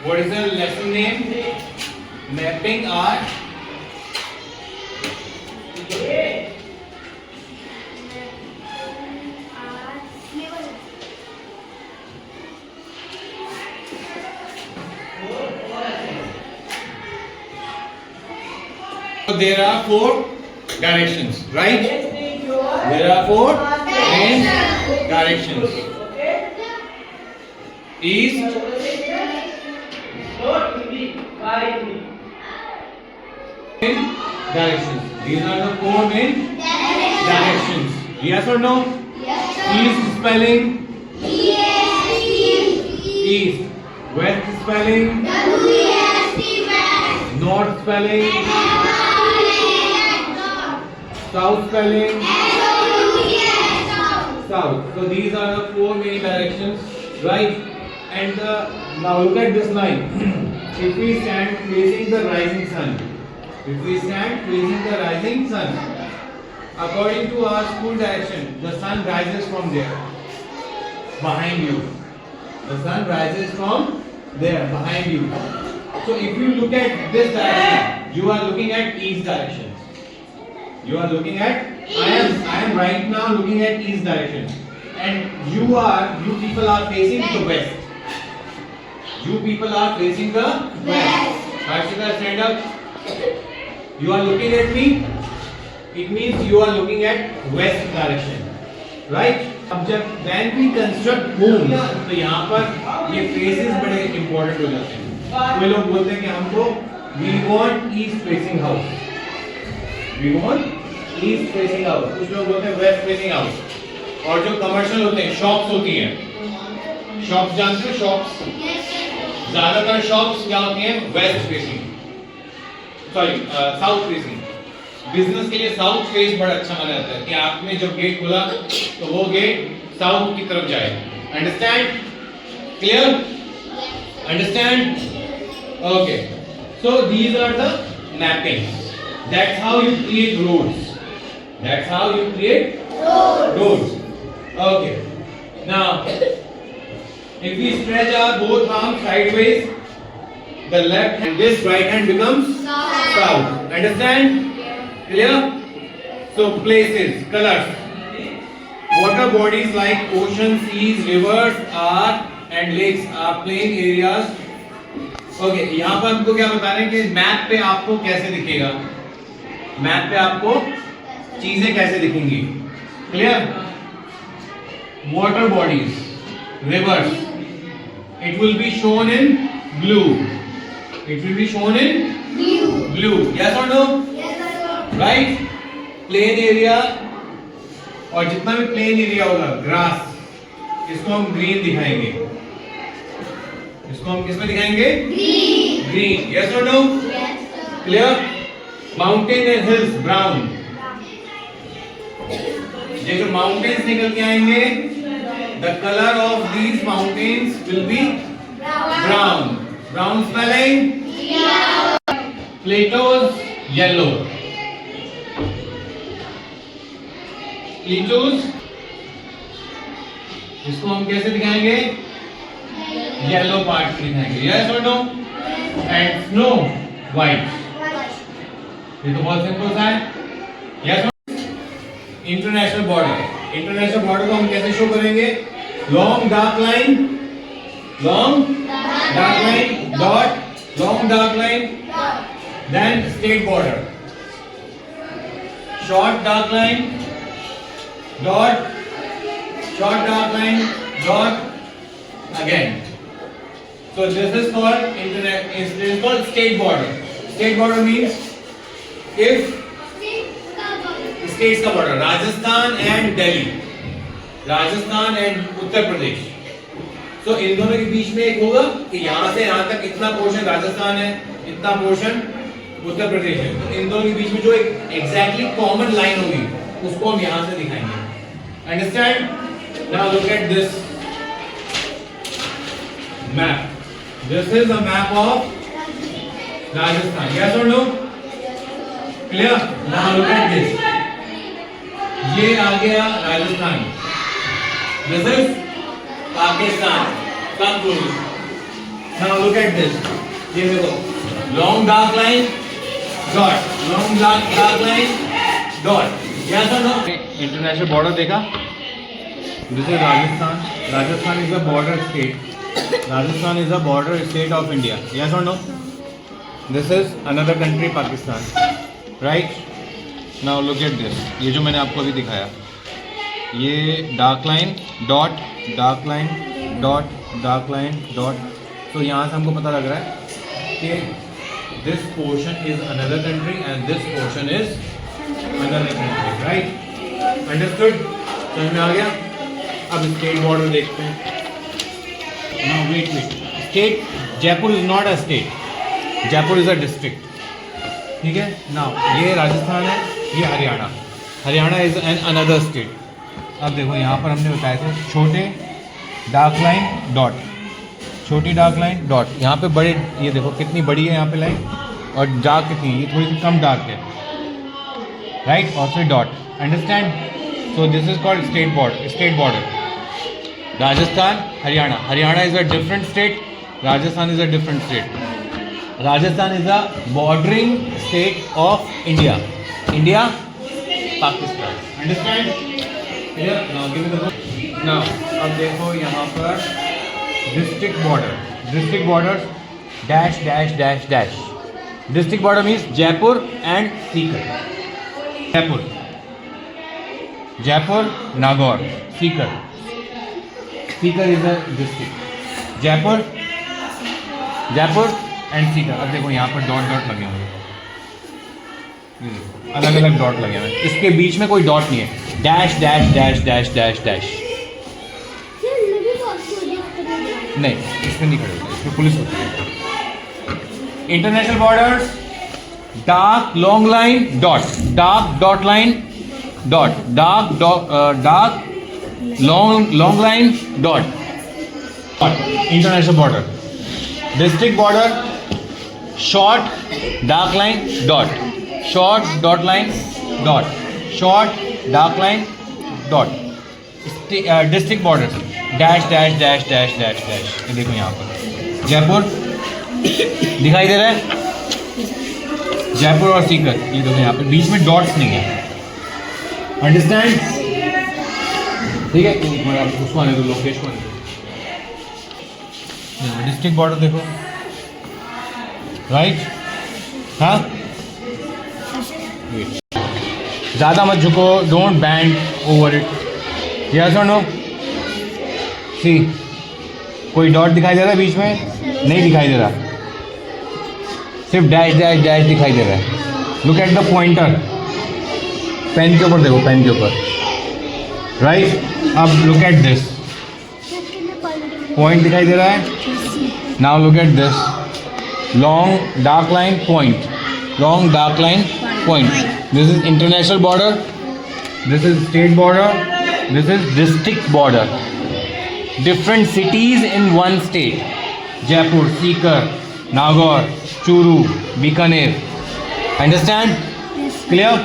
What is the lesson name? Mapping art. So there are 4 directions, right? There are 4 main directions. East, directions. These are the 4 main directions. Yes or no? East spelling east. West spelling north spelling south spelling south. So these are the 4 main directions, right? And now look at this line. If we stand facing the rising sun, according to our school direction, the sun rises from there, behind you. The sun rises from there, behind you. So if you look at this direction, you are looking at east direction. You are looking at, I am right now looking at east direction, and you people are facing the west. You people are facing the west. Harshita, stand up. You are looking at me. It means you are looking at west direction, right? अब जब when we construct home, तो यहाँ पर ये faces बड़े important हो जाते हैं. कोई लोग बोलते हैं कि हमको we want east facing house. We want east facing house. कुछ लोग बोलते हैं west facing house. और जो commercial होते हैं, shops होती हैं. Shops जानते हो shops? ज़्यादातर shops क्या होती हैं? West facing. Sorry, south facing. Business के लिए साउथ फेस बड़ा अच्छा माना जाता है कि आपने जब गेट खोला तो वो गेट साउथ की तरफ जाए. Understand? Clear? Understand? Okay. So these are the mappings. That's how you create roads. That's how you create roads. Okay. Now, if we stretch our both arms sideways, the left hand, this right hand becomes south. Understand? Clear? So places, colors. Water bodies like oceans, seas, rivers are and lakes are plain areas. Okay, यहाँ पर हमको क्या बता रहे हैं कि map पे आपको कैसे दिखेगा? मैप पे आपको चीजें कैसे दिखेंगी? Clear? Water bodies, rivers. It will be shown in blue. It will be shown in blue. Yes or no? Right? Plain area और जितना भी प्लेन एरिया होगा ग्रास, इसको हम ग्रीन दिखाएंगे. इसको हम किस में दिखाएंगे? ग्रीन. यस और no? Clear? Mountain and hills brown. ये जो माउंटेन्स निकल के आएंगे, the colour of these mountains will be brown. Brown spelling plateaus yellow. Plateaus इसको हम कैसे दिखाएंगे? येलो पार्ट दिखाएंगे. यस और नो? And snow white. ये तो बहुत सिंपल सा है. Yes. International border. International border को हम कैसे शो करेंगे? Long dark line, dot, long dark line, then state border, short dark line, dot, short dark line, dot, again. So this is called this is called state border. State border means if states का border, Rajasthan and Delhi, Rajasthan and Uttar Pradesh. So इन दोनों के बीच में एक होगा कि यहाँ से यहाँ तक इतना पोर्शन राजस्थान है, इतना पोर्शन उत्तर प्रदेश है. तो इन दोनों के बीच में जो एक एग्जैक्टली कॉमन लाइन होगी उसको हम यहाँ से दिखाएंगे. Understand? Now look at this map. This is a map of Rajasthan. Yes or no? Clear? Now look at this. ये आ गया Rajasthan. This is Pakistan. Come close. Now look at this. ये देखो, long dark line, dot, long dark line, dot. Yes or no? International border देखा? This is Rajasthan. Rajasthan is a border state. Rajasthan is a border state of India. Yes or no? This is another country, Pakistan. Right? Now look at this. ये जो मैंने आपको अभी दिखाया, ये dark line dot, dark line dot, dark line dot. तो यहाँ से हमको पता लग रहा है कि this portion is another country and this portion is another country. Right? Understood? समझ में आ गया? अब स्टेट बॉर्डर देखते हैं. Now wait. State, Jaipur is not a state. Jaipur is a district. ठीक है? Now ये राजस्थान है, ये Haryana. Haryana is another state. अब देखो यहाँ पर हमने बताए थे छोटे डार्क लाइन डॉट, छोटी डार्क लाइन डॉट. यहाँ पे बड़े, ये देखो कितनी बड़ी है यहाँ पे लाइन, और डार्क कितनी, ये थोड़ी सी कम डार्क है. राइट? और फिर dot. Understand? So this is called state border. Rajasthan, Haryana. Haryana is a different state. Rajasthan is a different state. Rajasthan is a bordering state of India. India, Pakistan. Understand? Clear? Now give me the book. Now, अब देखो यहाँ पर district border. District borders dash dash dash dash. District border means Jaipur and Sikar. Jaipur, Nagaur, Sikar. Sikar is a district. Jaipur and Sikar. अब देखो यहाँ पर dot लगे हुए हैं, अलग अलग डॉट लगे हुए हैं. इसके बीच में कोई डॉट नहीं है. Dash dash dash dash dash dash. नहीं, इसमें नहीं खड़े होते, इसमें पुलिस होती है. International borders dark long line dot, dark dot line dot, dark long line dot. International border. District border short dark line dot, short dot line dot, short dark line dot. District borders dash dash dash dash dash dash. ये देखो यहाँ पर जयपुर दिखाई दे रहा है, जयपुर और सीकर. ये देखो यहाँ पर बीच में डॉट्स नहीं है. अंडरस्टैंड? ठीक है? उसको आने दो, लोकेश को आने दो. डिस्ट्रिक्ट बॉर्डर देखो. राइट? हाँ, ज़्यादा मत झुको. Don't band over it. Yes और नो? सी, कोई डॉट दिखाई दे रहा है बीच में? नहीं दिखाई दे रहा, सिर्फ डैश डैश डैश दिखाई दे रहा है. Look at the pointer. Pen के ऊपर देखो, पेन के ऊपर. राइट? अब लुक एट दिस, पॉइंट दिखाई दे रहा है. Now look at this, long dark line point, long dark line point. This is international border, this is state border, this is district border. Different cities in one state. Jaipur, Sikar, Nagaur, Churu, Bikaner. Understand? Clear?